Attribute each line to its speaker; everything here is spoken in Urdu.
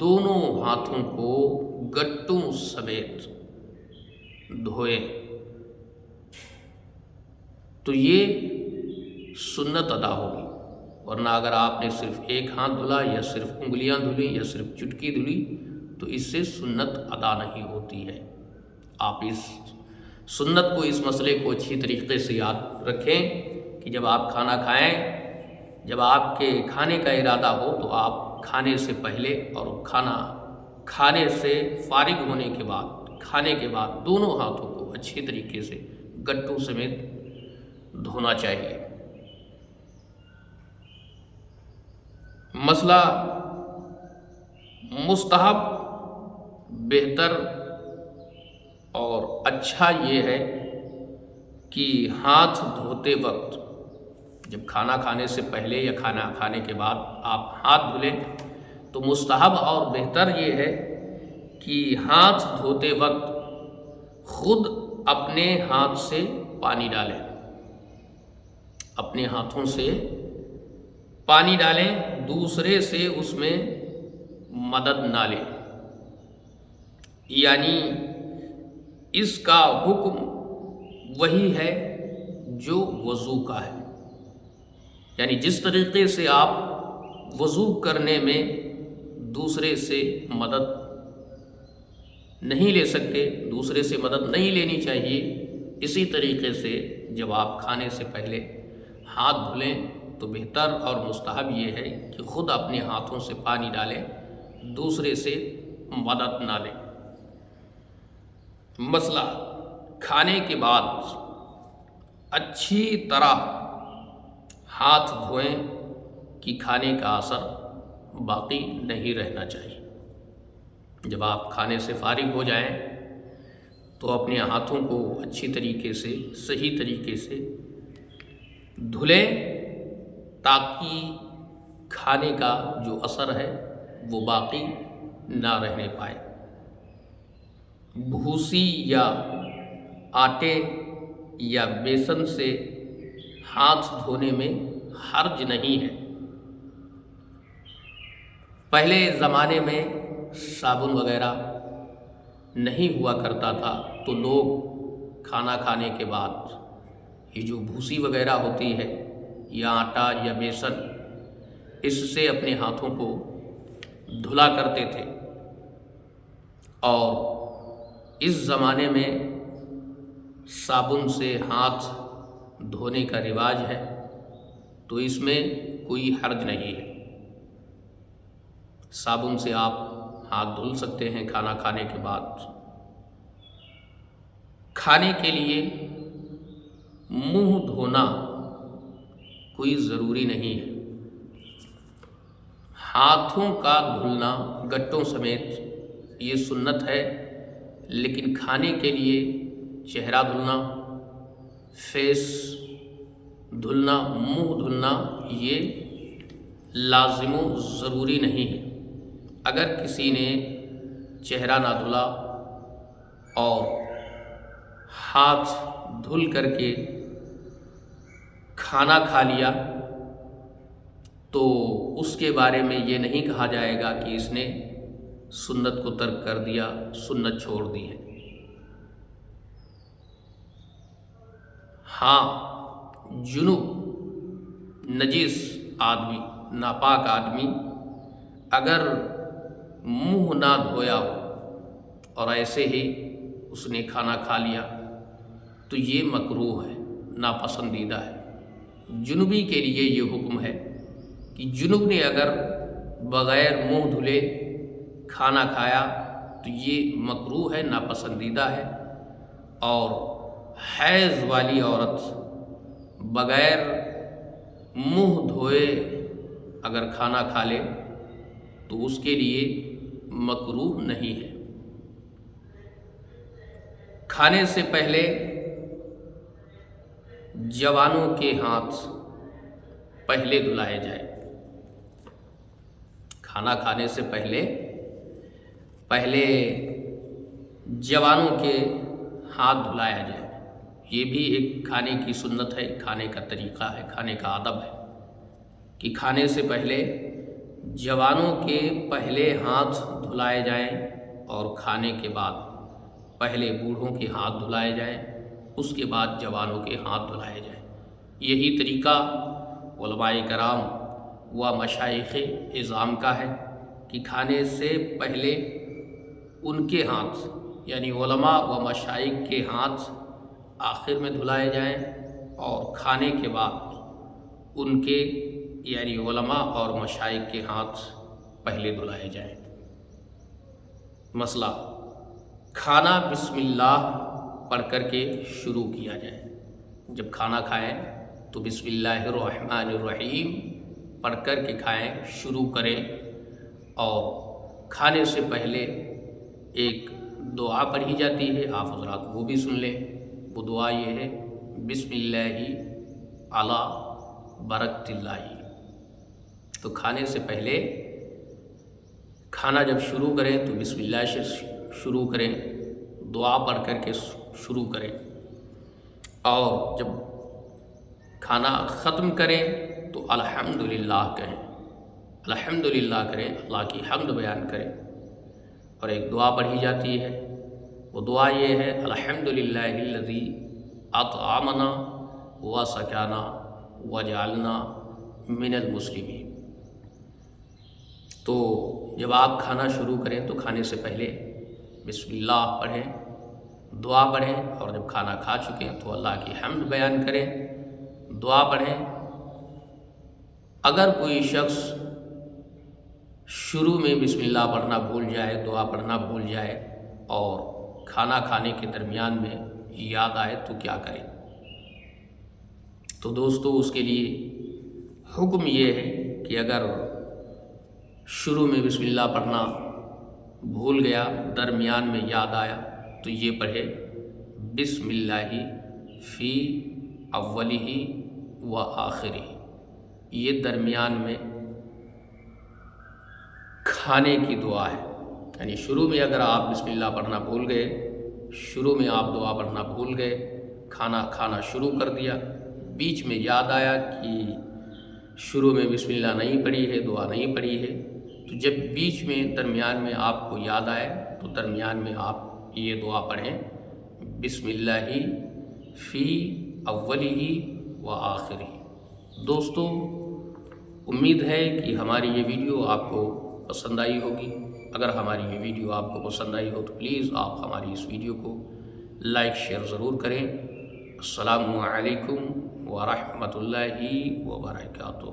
Speaker 1: دونوں ہاتھوں کو گٹوں سمیت دھوئیں تو یہ سنت ادا ہوگی، ورنہ اگر آپ نے صرف ایک ہاتھ دھلا یا صرف انگلیاں دھلی یا صرف چٹکی دھلی تو اس سے سنت ادا نہیں ہوتی ہے۔ آپ اس سنت کو، اس مسئلے کو اچھی طریقے سے یاد رکھیں کہ جب آپ کھانا کھائیں، جب آپ کے کھانے کا ارادہ ہو تو آپ کھانے سے پہلے اور کھانا کھانے سے فارغ ہونے کے بعد، کھانے کے بعد دونوں ہاتھوں کو اچھی طریقے سے گٹوں سمیت دھونا چاہیے۔ مسئلہ مستحب، بہتر اور اچھا یہ ہے کہ ہاتھ دھوتے وقت، جب کھانا کھانے سے پہلے یا کھانا کھانے کے بعد آپ ہاتھ دھلیں تو مستحب اور بہتر یہ ہے کہ ہاتھ دھوتے وقت خود اپنے ہاتھ سے پانی ڈالیں، اپنے ہاتھوں سے پانی ڈالیں، دوسرے سے اس میں مدد نہ لیں۔ یعنی اس کا حکم وہی ہے جو وضو کا ہے، یعنی جس طریقے سے آپ وضو کرنے میں دوسرے سے مدد نہیں لے سکتے، دوسرے سے مدد نہیں لینی چاہیے، اسی طریقے سے جب آپ کھانے سے پہلے ہاتھ دھلیں تو بہتر اور مستحب یہ ہے کہ خود اپنے ہاتھوں سے پانی ڈالیں، دوسرے سے مدد نہ لیں۔ مسئلہ کھانے کے بعد اچھی طرح ہاتھ دھوئیں کہ کھانے کا اثر باقی نہیں رہنا چاہیے۔ جب آپ کھانے سے فارغ ہو جائیں تو اپنے ہاتھوں کو اچھی طریقے سے، صحیح طریقے سے دھلیں تاکہ کھانے کا جو اثر ہے وہ باقی نہ رہنے پائے۔ بھوسی یا آٹے یا بیسن سے ہاتھ دھونے میں حرج نہیں ہے۔ پہلے زمانے میں صابن وغیرہ نہیں ہوا کرتا تھا تو لوگ کھانا کھانے کے بعد یہ جو بھوسی وغیرہ ہوتی ہے یا آٹا یا بیسن، اس سے اپنے ہاتھوں کو دھلا کرتے تھے، اور اس زمانے میں صابن سے ہاتھ دھونے کا رواج ہے تو اس میں کوئی حرج نہیں ہے۔ صابن سے آپ ہاتھ دھل سکتے ہیں کھانا کھانے کے بعد۔ کھانے کے لیے منہ دھونا کوئی ضروری نہیں ہے۔ ہاتھوں کا دھلنا گٹوں سمیت یہ سنت ہے، لیکن کھانے کے لیے چہرہ دھلنا، فیس دھلنا، منہ دھلنا یہ لازم و ضروری نہیں ہے۔ اگر کسی نے چہرہ نہ دھلا اور ہاتھ دھل کر کے کھانا کھا لیا تو اس کے بارے میں یہ نہیں کہا جائے گا کہ اس نے سنت کو ترک کر دیا، سنت چھوڑ دی ہے۔ ہاں، جنب نجس آدمی، ناپاک آدمی اگر منہ نہ دھویا ہو اور ایسے ہی اس نے کھانا کھا لیا تو یہ مکروہ ہے، ناپسندیدہ ہے۔ جنوبی کے لیے یہ حکم ہے کہ جنوب نے اگر بغیر منہ دھلے کھانا کھایا تو یہ مکروہ ہے، ناپسندیدہ ہے۔ اور حیض والی عورت بغیر منہ دھوئے اگر کھانا کھا لے تو اس کے لیے مکروہ نہیں ہے۔ کھانے سے پہلے جوانوں کے ہاتھ پہلے دھلائے جائیں۔ کھانا کھانے سے پہلے جوانوں کے ہاتھ دھلایا جائے۔ یہ بھی ایک کھانے کی سنت ہے، کھانے کا طریقہ ہے، کھانے کا ادب ہے کہ کھانے سے پہلے جوانوں کے پہلے ہاتھ دھلائے جائیں اور کھانے کے بعد پہلے بوڑھوں کے ہاتھ دھلائے جائیں، اس کے بعد جوانوں کے ہاتھ دھلائے جائیں۔ یہی طریقہ علماء کرام و مشائخ اعظام کا ہے کہ کھانے سے پہلے ان کے ہاتھ یعنی علماء و مشائخ کے ہاتھ آخر میں دھلائے جائیں اور کھانے کے بعد ان کے یعنی علماء اور مشائخ کے ہاتھ پہلے دھلائے جائیں۔ مسئلہ، کھانا بسم اللہ پڑھ کر کے شروع کیا جائے۔ جب کھانا کھائیں تو بسم اللہ الرحمن الرحیم پڑھ کر کے کھائیں، شروع کریں، اور کھانے سے پہلے ایک دعا پڑھی جاتی ہے، آپ حضرات وہ بھی سن لیں۔ وہ دعا یہ ہے، بسم اللہ علی برکت اللہ۔ تو کھانے سے پہلے کھانا جب شروع کریں تو بسم اللہ سے شروع کریں، دعا پڑھ کر کے شروع کریں، اور جب کھانا ختم کریں تو الحمدللہ کہیں، الحمدللہ کریں، اللہ کی حمد بیان کریں، اور ایک دعا پڑھی جاتی ہے۔ وہ دعا یہ ہے، الحمدللہ الذی اطعمنا وسقانا وجعلنا من المسلمین۔ تو جب آپ کھانا شروع کریں تو کھانے سے پہلے بسم اللہ پڑھیں، دعا پڑھیں، اور جب کھانا کھا چکیں تو اللہ کی حمد بیان کریں، دعا پڑھیں۔ اگر کوئی شخص شروع میں بسم اللہ پڑھنا بھول جائے، دعا پڑھنا بھول جائے، اور کھانا کھانے کے درمیان میں یاد آئے تو کیا کرے؟ تو دوستو، اس کے لیے حکم یہ ہے کہ اگر شروع میں بسم اللہ پڑھنا بھول گیا، درمیان میں یاد آیا، تو یہ پڑھے، بسم اللہ فی اولہ و آخرہ۔ یہ درمیان میں کھانے کی دعا ہے، یعنی شروع میں اگر آپ بسم اللہ پڑھنا بھول گئے، شروع میں آپ دعا پڑھنا بھول گئے، کھانا شروع کر دیا، بیچ میں یاد آیا کہ شروع میں بسم اللہ نہیں پڑھی ہے، دعا نہیں پڑھی ہے، تو جب بیچ میں درمیان میں آپ کو یاد آئے تو درمیان میں آپ یہ دعا پڑھیں، بسم اللہ فی اولہ و آخرہ۔ دوستو، امید ہے کہ ہماری یہ ویڈیو آپ کو پسند آئی ہوگی۔ اگر ہماری یہ ویڈیو آپ کو پسند آئی ہو تو پلیز آپ ہماری اس ویڈیو کو لائک شیئر ضرور کریں۔ السلام علیکم ورحمۃ اللہ وبرکاتہ۔